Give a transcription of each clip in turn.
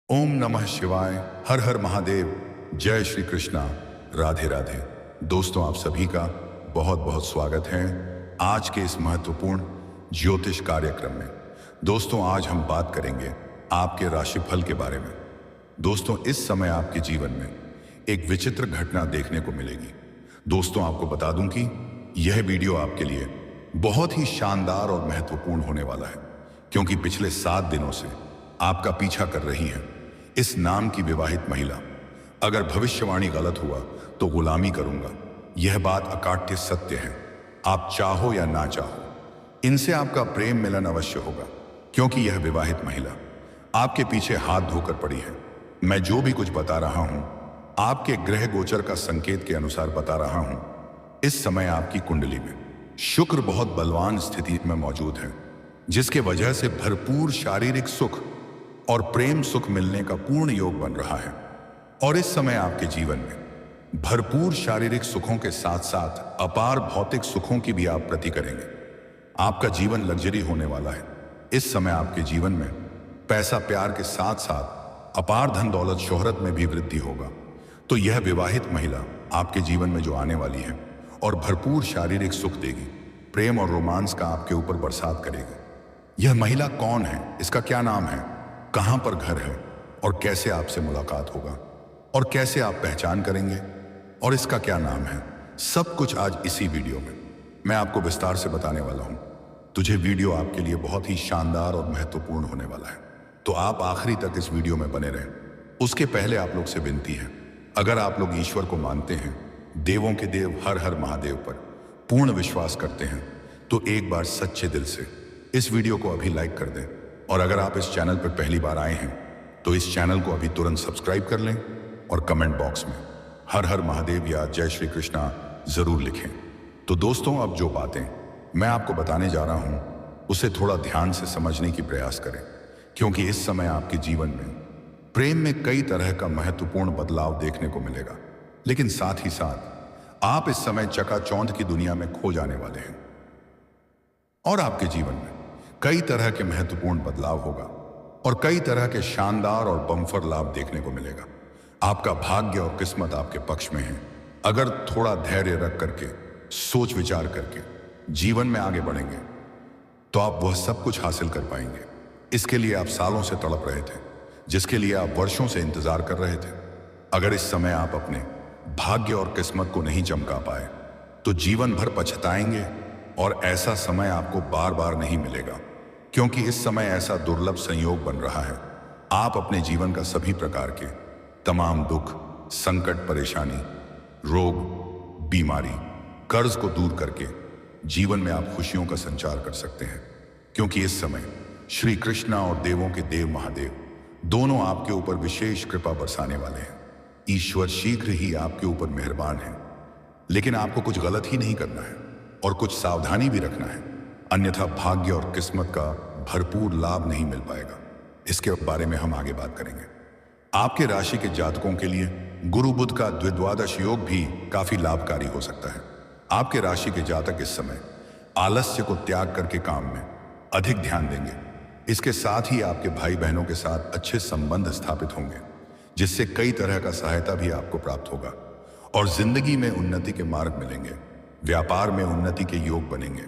ओम नमः शिवाय। हर हर महादेव। जय श्री कृष्णा। राधे राधे। दोस्तों, आप सभी का बहुत बहुत स्वागत है आज के इस महत्वपूर्ण ज्योतिष कार्यक्रम में। दोस्तों, आज हम बात करेंगे आपके राशिफल के बारे में। दोस्तों, इस समय आपके जीवन में एक विचित्र घटना देखने को मिलेगी। दोस्तों, आपको बता दूं कि यह वीडियो आपके लिए बहुत ही शानदार और महत्वपूर्ण होने वाला है, क्योंकि पिछले 7 दिनों से आपका पीछा कर रही है इस नाम की विवाहित महिला। अगर भविष्यवाणी गलत हुआ तो गुलामी करूंगा, यह बात अकाट्य सत्य है। आप चाहो या ना चाहो, इनसे आपका प्रेम मिलन अवश्य होगा, क्योंकि यह विवाहित महिला आपके पीछे हाथ धोकर पड़ी है। मैं जो भी कुछ बता रहा हूं, आपके ग्रह गोचर का संकेत के अनुसार बता रहा हूं। इस समय आपकी कुंडली में शुक्र बहुत बलवान स्थिति में मौजूद है, जिसके वजह से भरपूर शारीरिक सुख और प्रेम सुख मिलने का पूर्ण योग बन रहा है। और इस समय आपके जीवन में भरपूर शारीरिक सुखों के साथ साथ अपार भौतिक सुखों की भी आप प्रति करेंगे। आपका जीवन लग्जरी होने वाला है। इस समय आपके जीवन में पैसा प्यार के साथ साथ अपार धन दौलत शोहरत में भी वृद्धि होगा। तो यह विवाहित महिला आपके जीवन में जो आने वाली है और भरपूर शारीरिक सुख देगी, प्रेम और रोमांस का आपके ऊपर बरसात करेगी। यह महिला कौन है, इसका क्या नाम है, कहां पर घर है और कैसे आपसे मुलाकात होगा और कैसे आप पहचान करेंगे और इसका क्या नाम है, सब कुछ आज इसी वीडियो में मैं आपको विस्तार से बताने वाला हूं। तुझे वीडियो आपके लिए बहुत ही शानदार और महत्वपूर्ण होने वाला है, तो आप आखिरी तक इस वीडियो में बने रहें। उसके पहले आप लोग से विनती है, अगर आप लोग ईश्वर को मानते हैं, देवों के देव हर हर महादेव पर पूर्ण विश्वास करते हैं, तो एक बार सच्चे दिल से इस वीडियो को अभी लाइक कर दें। और अगर आप इस चैनल पर पहली बार आए हैं तो इस चैनल को अभी तुरंत सब्सक्राइब कर लें और कमेंट बॉक्स में हर हर महादेव या जय श्री कृष्णा जरूर लिखें। तो दोस्तों, अब जो बातें मैं आपको बताने जा रहा हूं उसे थोड़ा ध्यान से समझने की प्रयास करें, क्योंकि इस समय आपके जीवन में प्रेम में कई तरह का महत्वपूर्ण बदलाव देखने को मिलेगा, लेकिन साथ ही साथ आप इस समय चकाचौंध की दुनिया में खो जाने वाले हैं और आपके जीवन में कई तरह के महत्वपूर्ण बदलाव होगा और कई तरह के शानदार और बम्फर लाभ देखने को मिलेगा। आपका भाग्य और किस्मत आपके पक्ष में है। अगर थोड़ा धैर्य रख करके सोच विचार करके जीवन में आगे बढ़ेंगे तो आप वह सब कुछ हासिल कर पाएंगे। इसके लिए आप सालों से तड़प रहे थे, जिसके लिए आप वर्षों से इंतजार कर रहे थे। अगर इस समय आप अपने भाग्य और किस्मत को नहीं चमका पाए तो जीवन भर पछताएंगे, और ऐसा समय आपको बार बार नहीं मिलेगा, क्योंकि इस समय ऐसा दुर्लभ संयोग बन रहा है। आप अपने जीवन का सभी प्रकार के तमाम दुख, संकट, परेशानी, रोग, बीमारी, कर्ज को दूर करके जीवन में आप खुशियों का संचार कर सकते हैं, क्योंकि इस समय श्री कृष्णा और देवों के देव महादेव दोनों आपके ऊपर विशेष कृपा बरसाने वाले हैं। ईश्वर शीघ्र ही आपके ऊपर मेहरबान है, लेकिन आपको कुछ गलत ही नहीं करना है और कुछ सावधानी भी रखना है, अन्यथा भाग्य और किस्मत का भरपूर लाभ नहीं मिल पाएगा। इसके बारे में हम आगे बात करेंगे। आपके राशि के जातकों के लिए गुरु बुध का द्विद्वादश योग भी काफी लाभकारी हो सकता है। आपके राशि के जातक इस समय आलस्य को त्याग करके काम में अधिक ध्यान देंगे। इसके साथ ही आपके भाई बहनों के साथ अच्छे संबंध स्थापित होंगे, जिससे कई तरह का सहायता भी आपको प्राप्त होगा और जिंदगी में उन्नति के मार्ग मिलेंगे। व्यापार में उन्नति के योग बनेंगे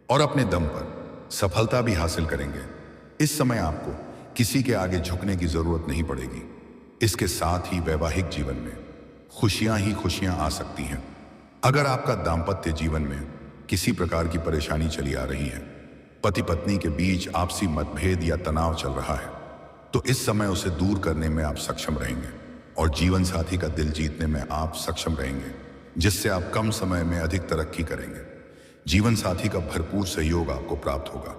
और अपने दम पर सफलता भी हासिल करेंगे। इस समय आपको किसी के आगे झुकने की जरूरत नहीं पड़ेगी। इसके साथ ही वैवाहिक जीवन में खुशियां ही खुशियां आ सकती हैं। अगर आपका दाम्पत्य जीवन में किसी प्रकार की परेशानी चली आ रही है, पति पत्नी के बीच आपसी मतभेद या तनाव चल रहा है, तो इस समय उसे दूर करने में आप सक्षम रहेंगे और जीवन साथी का दिल जीतने में आप सक्षम रहेंगे, जिससे आप कम समय में अधिक तरक्की करेंगे। जीवन साथी का भरपूर सहयोग आपको प्राप्त होगा।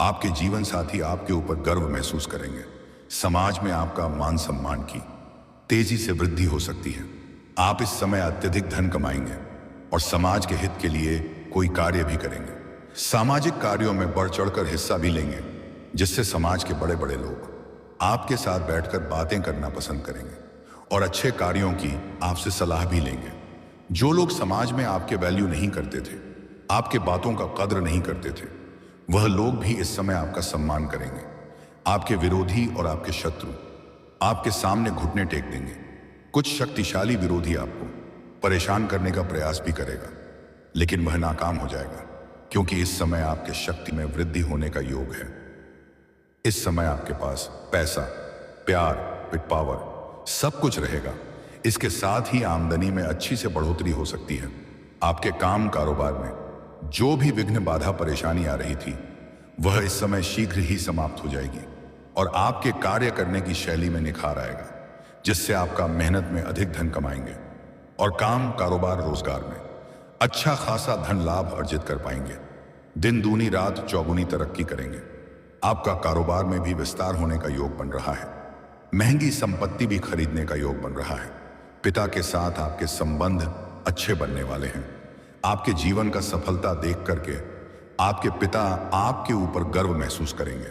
आपके जीवन साथी आपके ऊपर गर्व महसूस करेंगे। समाज में आपका मान सम्मान की तेजी से वृद्धि हो सकती है। आप इस समय अत्यधिक धन कमाएंगे और समाज के हित के लिए कोई कार्य भी करेंगे। सामाजिक कार्यों में बढ़ चढ़कर हिस्सा भी लेंगे, जिससे समाज के बड़े बड़े लोग आपके साथ बैठकर बातें करना पसंद करेंगे और अच्छे कार्यों की आपसे सलाह भी लेंगे। जो लोग समाज में आपके वैल्यू नहीं करते थे, आपके बातों का कद्र नहीं करते थे, वह लोग भी इस समय आपका सम्मान करेंगे। आपके विरोधी और आपके शत्रु आपके सामने घुटने टेक देंगे। कुछ शक्तिशाली विरोधी आपको परेशान करने का प्रयास भी करेगा, लेकिन वह नाकाम हो जाएगा, क्योंकि इस समय आपके शक्ति में वृद्धि होने का योग है। इस समय आपके पास पैसा, प्यार, विद पावर सब कुछ रहेगा। इसके साथ ही आमदनी में अच्छी से बढ़ोतरी हो सकती है। आपके काम कारोबार में जो भी विघ्न, बाधा, परेशानी आ रही थी, वह इस समय शीघ्र ही समाप्त हो जाएगी और आपके कार्य करने की शैली में निखार आएगा, जिससे आपका मेहनत में अधिक धन कमाएंगे और काम, कारोबार, रोजगार में अच्छा खासा धन लाभ अर्जित कर पाएंगे। दिन दूनी रात चौगुनी तरक्की करेंगे। आपका कारोबार में भी विस्तार होने का योग बन रहा है। महंगी संपत्ति भी खरीदने का योग बन रहा है। पिता के साथ आपके संबंध अच्छे बनने वाले हैं। आपके जीवन का सफलता देख करके आपके पिता आपके ऊपर गर्व महसूस करेंगे।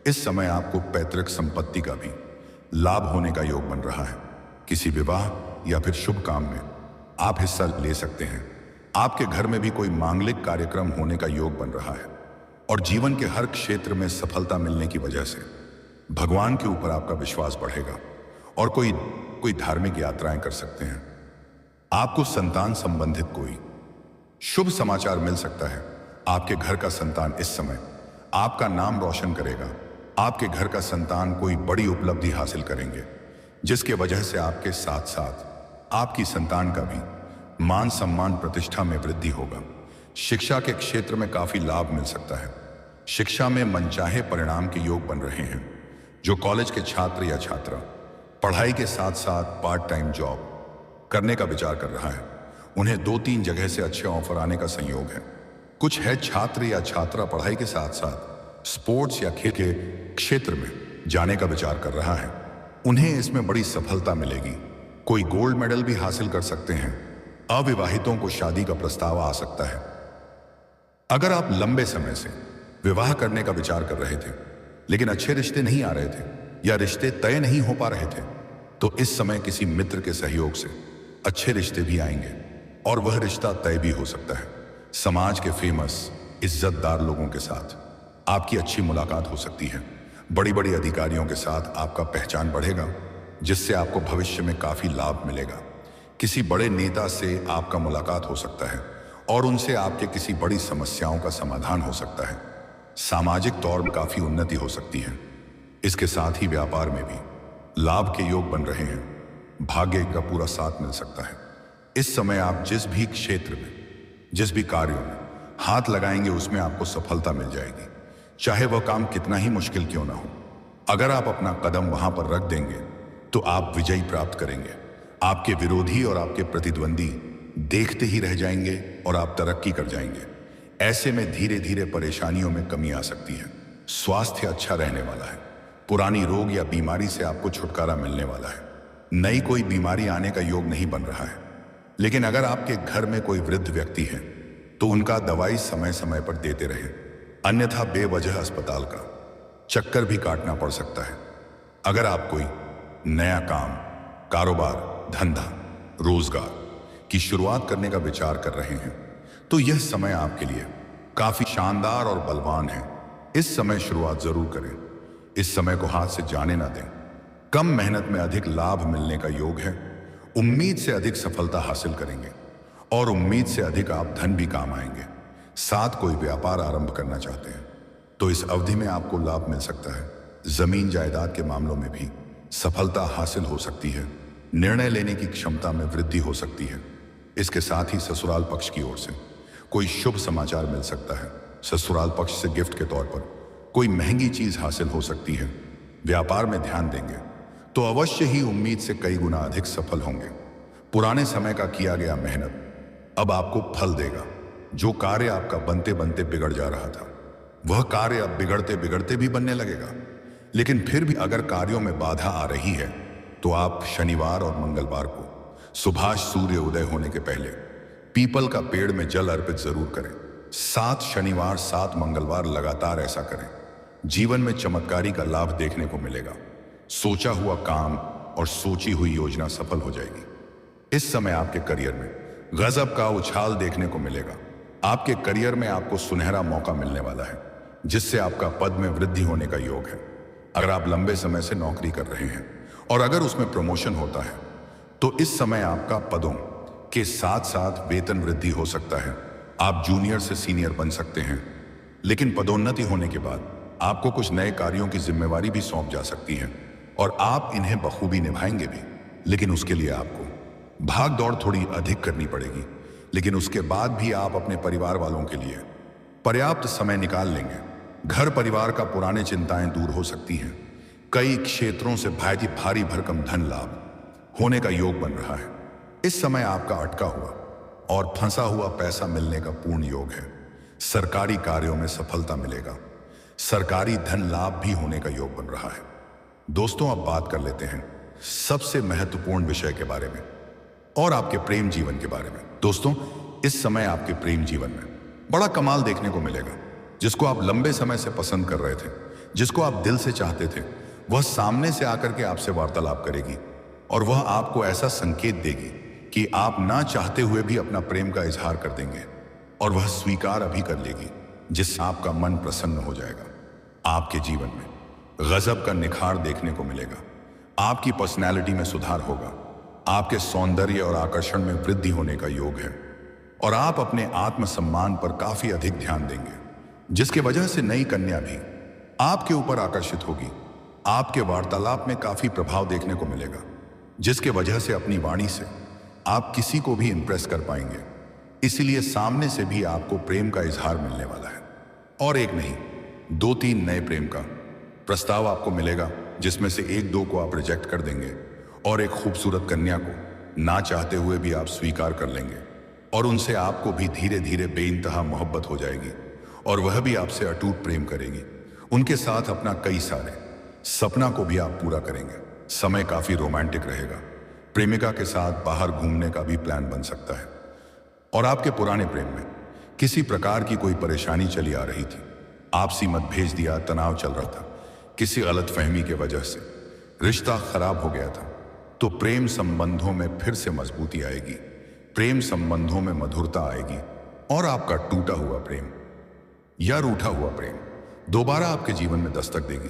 इस समय आपको पैतृक संपत्ति का भी लाभ होने का योग बन रहा है। किसी विवाह या फिर शुभ काम में आप हिस्सा ले सकते हैं। आपके घर में भी कोई मांगलिक कार्यक्रम होने का योग बन रहा है और जीवन के हर क्षेत्र में सफलता मिलने की वजह से भगवान के ऊपर आपका विश्वास बढ़ेगा और कोई धार्मिक यात्राएं कर सकते हैं। आपको संतान संबंधित कोई शुभ समाचार मिल सकता है। आपके घर का संतान इस समय आपका नाम रोशन करेगा। आपके घर का संतान कोई बड़ी उपलब्धि हासिल करेंगे, जिसके वजह से आपके साथ साथ आपकी संतान का भी मान सम्मान, प्रतिष्ठा में वृद्धि होगा। शिक्षा के क्षेत्र में काफी लाभ मिल सकता है। शिक्षा में मनचाहे परिणाम के योग बन रहे हैं। जो कॉलेज के छात्र या छात्रा पढ़ाई के साथ साथ पार्ट टाइम जॉब करने का विचार कर रहा है, उन्हें 2-3 जगह से अच्छे ऑफर आने का संयोग है। कुछ है छात्र या छात्रा पढ़ाई के साथ साथ स्पोर्ट्स या खेल के क्षेत्र में जाने का विचार कर रहा है, उन्हें इसमें बड़ी सफलता मिलेगी। कोई गोल्ड मेडल भी हासिल कर सकते हैं। अविवाहितों को शादी का प्रस्ताव आ सकता है। अगर आप लंबे समय से विवाह करने का विचार कर रहे थे लेकिन अच्छे रिश्ते नहीं आ रहे थे या रिश्ते तय नहीं हो पा रहे थे, तो इस समय किसी मित्र के सहयोग से अच्छे रिश्ते भी आएंगे और वह रिश्ता तय भी हो सकता है। समाज के फेमस, इज्जतदार लोगों के साथ आपकी अच्छी मुलाकात हो सकती है। बड़ी बड़ी अधिकारियों के साथ आपका पहचान बढ़ेगा, जिससे आपको भविष्य में काफी लाभ मिलेगा। किसी बड़े नेता से आपका मुलाकात हो सकता है और उनसे आपके किसी बड़ी समस्याओं का समाधान हो सकता है। सामाजिक तौर पर काफी उन्नति हो सकती है। इसके साथ ही व्यापार में भी लाभ के योग बन रहे हैं। भाग्य का पूरा साथ मिल सकता है। इस समय आप जिस भी क्षेत्र में, जिस भी कार्यों में हाथ लगाएंगे, उसमें आपको सफलता मिल जाएगी, चाहे वह काम कितना ही मुश्किल क्यों ना हो। अगर आप अपना कदम वहां पर रख देंगे तो आप विजय प्राप्त करेंगे। आपके विरोधी और आपके प्रतिद्वंदी देखते ही रह जाएंगे और आप तरक्की कर जाएंगे। ऐसे में धीरे धीरे परेशानियों में कमी आ सकती है। स्वास्थ्य अच्छा रहने वाला है। पुरानी रोग या बीमारी से आपको छुटकारा मिलने वाला है। नई कोई बीमारी आने का योग नहीं बन रहा है, लेकिन अगर आपके घर में कोई वृद्ध व्यक्ति है तो उनका दवाई समय समय पर देते रहे, अन्यथा बेवजह अस्पताल का चक्कर भी काटना पड़ सकता है। अगर आप कोई नया काम, कारोबार, धंधा, रोजगार की शुरुआत करने का विचार कर रहे हैं तो यह समय आपके लिए काफी शानदार और बलवान है। इस समय शुरुआत जरूर करें। इस समय को हाथ से जाने ना दें। कम मेहनत में अधिक लाभ मिलने का योग है। उम्मीद से अधिक सफलता हासिल करेंगे और उम्मीद से अधिक आप धन भी काम आएंगे। साथ कोई व्यापार आरंभ करना चाहते हैं तो इस अवधि में आपको लाभ मिल सकता है। जमीन जायदाद के मामलों में भी सफलता हासिल हो सकती है। निर्णय लेने की क्षमता में वृद्धि हो सकती है। इसके साथ ही ससुराल पक्ष की ओर से कोई शुभ समाचार मिल सकता है। ससुराल पक्ष से गिफ्ट के तौर पर कोई महंगी चीज हासिल हो सकती है। व्यापार में ध्यान देंगे तो अवश्य ही उम्मीद से कई गुना अधिक सफल होंगे। पुराने समय का किया गया मेहनत अब आपको फल देगा। जो कार्य आपका बनते बनते बिगड़ जा रहा था, वह कार्य अब बिगड़ते बिगड़ते भी बनने लगेगा। लेकिन फिर भी अगर कार्यों में बाधा आ रही है तो आप शनिवार और मंगलवार को सुबह सूर्य उदय होने के पहले पीपल का पेड़ में जल अर्पित जरूर करें। 7 शनिवार 7 मंगलवार लगातार ऐसा करें। जीवन में चमत्कारी का लाभ देखने को मिलेगा। सोचा हुआ काम और सोची हुई योजना सफल हो जाएगी। इस समय आपके करियर में गजब का उछाल देखने को मिलेगा। आपके करियर में आपको सुनहरा मौका मिलने वाला है, जिससे आपका पद में वृद्धि होने का योग है। अगर आप लंबे समय से नौकरी कर रहे हैं और अगर उसमें प्रमोशन होता है तो इस समय आपका पदों के साथ साथ वेतन वृद्धि हो सकता है। आप जूनियर से सीनियर बन सकते हैं, लेकिन पदोन्नति होने के बाद आपको कुछ नए कार्यों की जिम्मेवारी भी सौंप जा सकती है और आप इन्हें बखूबी निभाएंगे भी। लेकिन उसके लिए आपको भाग दौड़ थोड़ी अधिक करनी पड़ेगी, लेकिन उसके बाद भी आप अपने परिवार वालों के लिए पर्याप्त समय निकाल लेंगे। घर परिवार का पुराने चिंताएं दूर हो सकती हैं। कई क्षेत्रों से भारी भरकम धन लाभ होने का योग बन रहा है। इस समय आपका अटका हुआ और फंसा हुआ पैसा मिलने का पूर्ण योग है। सरकारी कार्यों में सफलता मिलेगा। सरकारी धन लाभ भी होने का योग बन रहा है। दोस्तों, अब बात कर लेते हैं सबसे महत्वपूर्ण विषय के बारे में और आपके प्रेम जीवन के बारे में। दोस्तों, इस समय आपके प्रेम जीवन में बड़ा कमाल देखने को मिलेगा। जिसको आप लंबे समय से पसंद कर रहे थे, जिसको आप दिल से चाहते थे, वह सामने से आकर के आपसे वार्तालाप करेगी और वह आपको ऐसा संकेत देगी कि आप ना चाहते हुए भी अपना प्रेम का इजहार कर देंगे और वह स्वीकार अभी कर लेगी, जिससे आपका मन प्रसन्न हो जाएगा। आपके जीवन में गजब का निखार देखने को मिलेगा। आपकी पर्सनैलिटी में सुधार होगा। आपके सौंदर्य और आकर्षण में वृद्धि होने का योग है और आप अपने आत्मसम्मान पर काफी अधिक ध्यान देंगे, जिसकी वजह से नई कन्या भी आपके ऊपर आकर्षित होगी। आपके वार्तालाप में काफी प्रभाव देखने को मिलेगा, जिसके वजह से अपनी वाणी से आप किसी को भी इंप्रेस कर पाएंगे। इसलिए सामने से भी आपको प्रेम का इजहार मिलने वाला है और एक नहीं, 2-3 नए प्रेम का प्रस्ताव आपको मिलेगा, जिसमें से 1-2 को आप रिजेक्ट कर देंगे और एक खूबसूरत कन्या को ना चाहते हुए भी आप स्वीकार कर लेंगे और उनसे आपको भी धीरे धीरे बेइंतहा मोहब्बत हो जाएगी और वह भी आपसे अटूट प्रेम करेगी। उनके साथ अपना कई सारे सपना को भी आप पूरा करेंगे। समय काफी रोमांटिक रहेगा। प्रेमिका के साथ बाहर घूमने का भी प्लान बन सकता है और आपके पुराने प्रेम में किसी प्रकार की कोई परेशानी चली आ रही थी। आपसी मतभेद या तनाव चल रहा था, किसी गलतफहमी के वजह से रिश्ता खराब हो गया था, तो प्रेम संबंधों में फिर से मजबूती आएगी। प्रेम संबंधों में मधुरता आएगी और आपका टूटा हुआ प्रेम या रूठा हुआ प्रेम दोबारा आपके जीवन में दस्तक देगी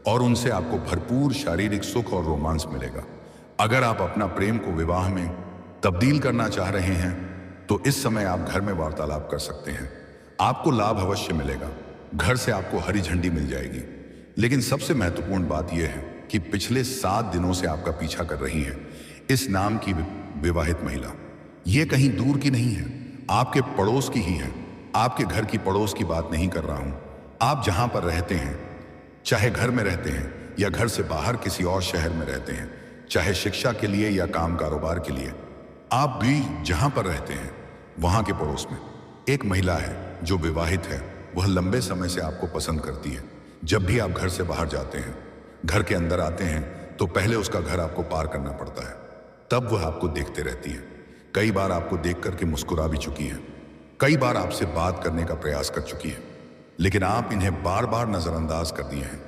और उनसे आपको भरपूर शारीरिक सुख और रोमांस मिलेगा। अगर आप अपना प्रेम को विवाह में तब्दील करना चाह रहे हैं तो इस समय आप घर में वार्तालाप कर सकते हैं। आपको लाभ अवश्य मिलेगा। घर से आपको हरी झंडी मिल जाएगी। लेकिन सबसे महत्वपूर्ण बात यह है कि पिछले 7 दिनों से आपका पीछा कर रही है इस नाम की विवाहित महिला। ये कहीं दूर की नहीं है, आपके पड़ोस की ही है। आपके घर की पड़ोस की बात नहीं कर रहा हूं। आप जहां पर रहते हैं, चाहे घर में रहते हैं या घर से बाहर किसी और शहर में रहते हैं, चाहे शिक्षा के लिए या काम कारोबार के लिए, आप भी जहां पर रहते हैं वहां के पड़ोस में एक महिला है जो विवाहित है। वह लंबे समय से आपको पसंद करती है। जब भी आप घर से बाहर जाते हैं, घर के अंदर आते हैं, तो पहले उसका घर आपको पार करना पड़ता है, तब वह आपको देखते रहती है। कई बार आपको देख करके मुस्कुरा भी चुकी है, कई बार आपसे बात करने का प्रयास कर चुकी है, लेकिन आप इन्हें बार बार नजरअंदाज कर दिए हैं,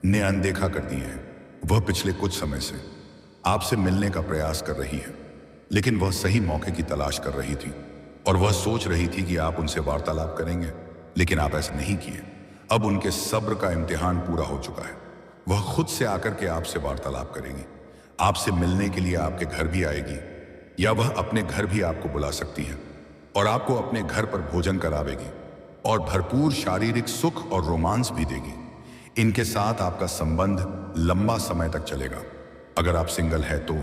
इन्हें अनदेखा कर दिए हैं। वह पिछले कुछ समय से आपसे मिलने का प्रयास कर रही है, लेकिन वह सही मौके की तलाश कर रही थी और वह सोच रही थी कि आप उनसे वार्तालाप करेंगे, लेकिन आप ऐसा नहीं किए। अब उनके सब्र का इम्तिहान पूरा हो चुका है। वह खुद से आकर के आपसे वार्तालाप करेगी, आपसे मिलने के लिए आपके घर भी आएगी या वह अपने घर भी आपको बुला सकती है और आपको अपने घर पर भोजन करावेगी और भरपूर शारीरिक सुख और रोमांस भी देगी। इनके साथ आपका संबंध लंबा समय तक चलेगा। अगर आप सिंगल है तो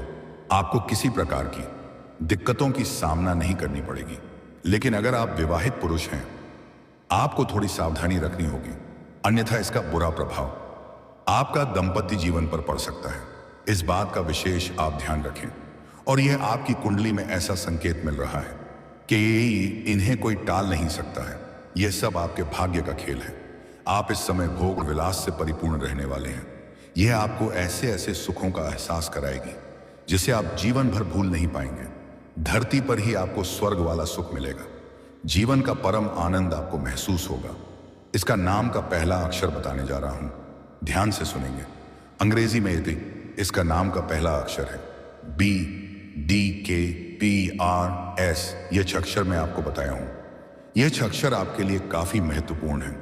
आपको किसी प्रकार की दिक्कतों की सामना नहीं करनी पड़ेगी, लेकिन अगर आप विवाहित पुरुष हैं, आपको थोड़ी सावधानी रखनी होगी, अन्यथा इसका बुरा प्रभाव आपका दाम्पत्य जीवन पर पड़ सकता है। इस बात का विशेष आप ध्यान रखें और यह आपकी कुंडली में ऐसा संकेत मिल रहा है कि इन्हें कोई टाल नहीं सकता है। यह सब आपके भाग्य का खेल है। आप इस समय भोग विलास से परिपूर्ण रहने वाले हैं। यह आपको ऐसे ऐसे सुखों का एहसास कराएगी जिसे आप जीवन भर भूल नहीं पाएंगे। धरती पर ही आपको स्वर्ग वाला सुख मिलेगा। जीवन का परम आनंद आपको महसूस होगा। इसका नाम का पहला अक्षर बताने जा रहा हूं, ध्यान से सुनेंगे। अंग्रेजी में यदि इसका नाम का पहला अक्षर है BDKPRS। यह 6 अक्षर मैं आपको बताया हूं। यह 6 अक्षर आपके लिए काफी महत्वपूर्ण है।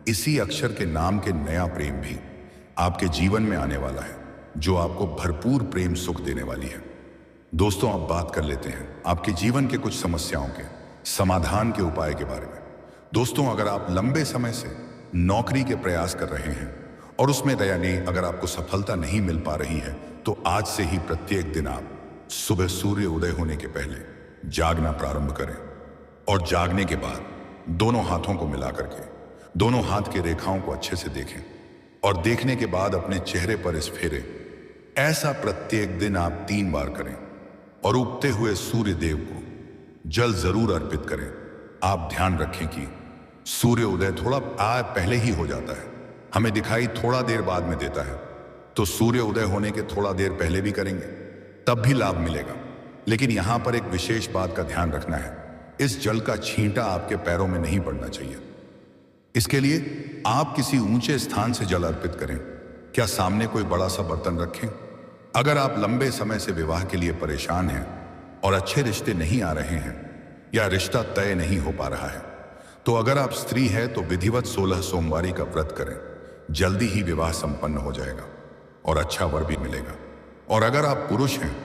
इसी अक्षर के नाम के नया प्रेम भी आपके जीवन में आने वाला है। जो आपको भरपूर प्रेम सुख देने वाली है। दोस्तों, अब बात कर लेते हैं आपके जीवन के कुछ समस्याओं के समाधान के उपाय के बारे में। दोस्तों, अगर आप लंबे समय से नौकरी के प्रयास कर रहे हैं और उसमें यानी अगर आपको सफलता नहीं मिल पा रही है, तो आज से ही प्रत्येक दिन आप सुबह सूर्य उदय होने के पहले जागना प्रारंभ करें और जागने के बाद दोनों हाथों को मिला करके दोनों हाथ की रेखाओं को अच्छे से देखें और देखने के बाद अपने चेहरे पर इस फेरे ऐसा प्रत्येक दिन आप 3 बार करें और उगते हुए सूर्य देव को जल जरूर अर्पित करें। आप ध्यान रखें कि सूर्य उदय थोड़ा पहले ही हो जाता है, हमें दिखाई थोड़ा देर बाद में देता है, तो सूर्य उदय होने के थोड़ा देर पहले भी करेंगे तब भी लाभ मिलेगा। लेकिन यहां पर एक विशेष बात का ध्यान रखना है, इस जल का छींटा आपके पैरों में नहीं पड़ना चाहिए। इसके लिए आप किसी ऊंचे स्थान से जल अर्पित करें। क्या सामने कोई बड़ा सा बर्तन रखें। अगर आप लंबे समय से विवाह के लिए परेशान हैं और अच्छे रिश्ते नहीं आ रहे हैं या रिश्ता तय नहीं हो पा रहा है, तो अगर आप स्त्री है तो विधिवत 16 सोमवारी का व्रत करें। जल्दी ही विवाह संपन्न हो जाएगा और अच्छा वर भी मिलेगा। और अगर आप पुरुष हैं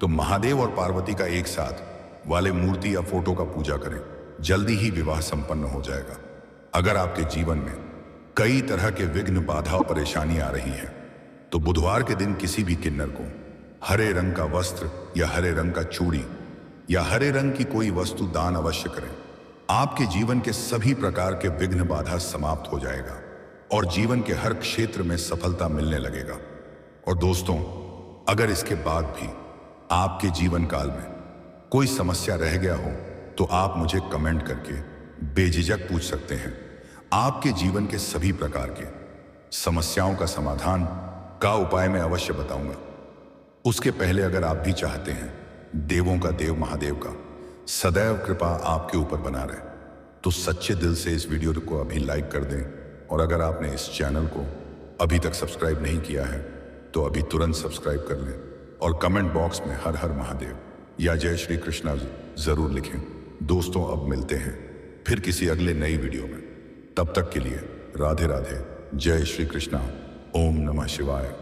तो महादेव और पार्वती का एक साथ वाले मूर्ति या फोटो का पूजा करें। जल्दी ही विवाह संपन्न हो जाएगा। अगर आपके जीवन में कई तरह के विघ्न, बाधा और परेशानी आ रही है, तो बुधवार के दिन किसी भी किन्नर को हरे रंग का वस्त्र या हरे रंग का चूड़ी या हरे रंग की कोई वस्तु दान अवश्य करें। आपके जीवन के सभी प्रकार के विघ्न, बाधा समाप्त हो जाएगा और जीवन के हर क्षेत्र में सफलता मिलने लगेगा। और दोस्तों, अगर इसके बाद भी आपके जीवन काल में कोई समस्या रह गया हो, तो आप मुझे कमेंट करके बेझिझक पूछ सकते हैं। आपके जीवन के सभी प्रकार के समस्याओं का समाधान का उपाय मैं अवश्य बताऊंगा। उसके पहले अगर आप भी चाहते हैं देवों का देव महादेव का सदैव कृपा आपके ऊपर बना रहे, तो सच्चे दिल से इस वीडियो को अभी लाइक कर दें। और अगर आपने इस चैनल को अभी तक सब्सक्राइब नहीं किया है, तो अभी तुरंत सब्सक्राइब कर लें और कमेंट बॉक्स में हर हर महादेव या जय श्री कृष्णा जरूर लिखें। दोस्तों, अब मिलते हैं फिर किसी अगले नई वीडियो में। तब तक के लिए राधे राधे, जय श्री कृष्णा, ओम नमः शिवाय।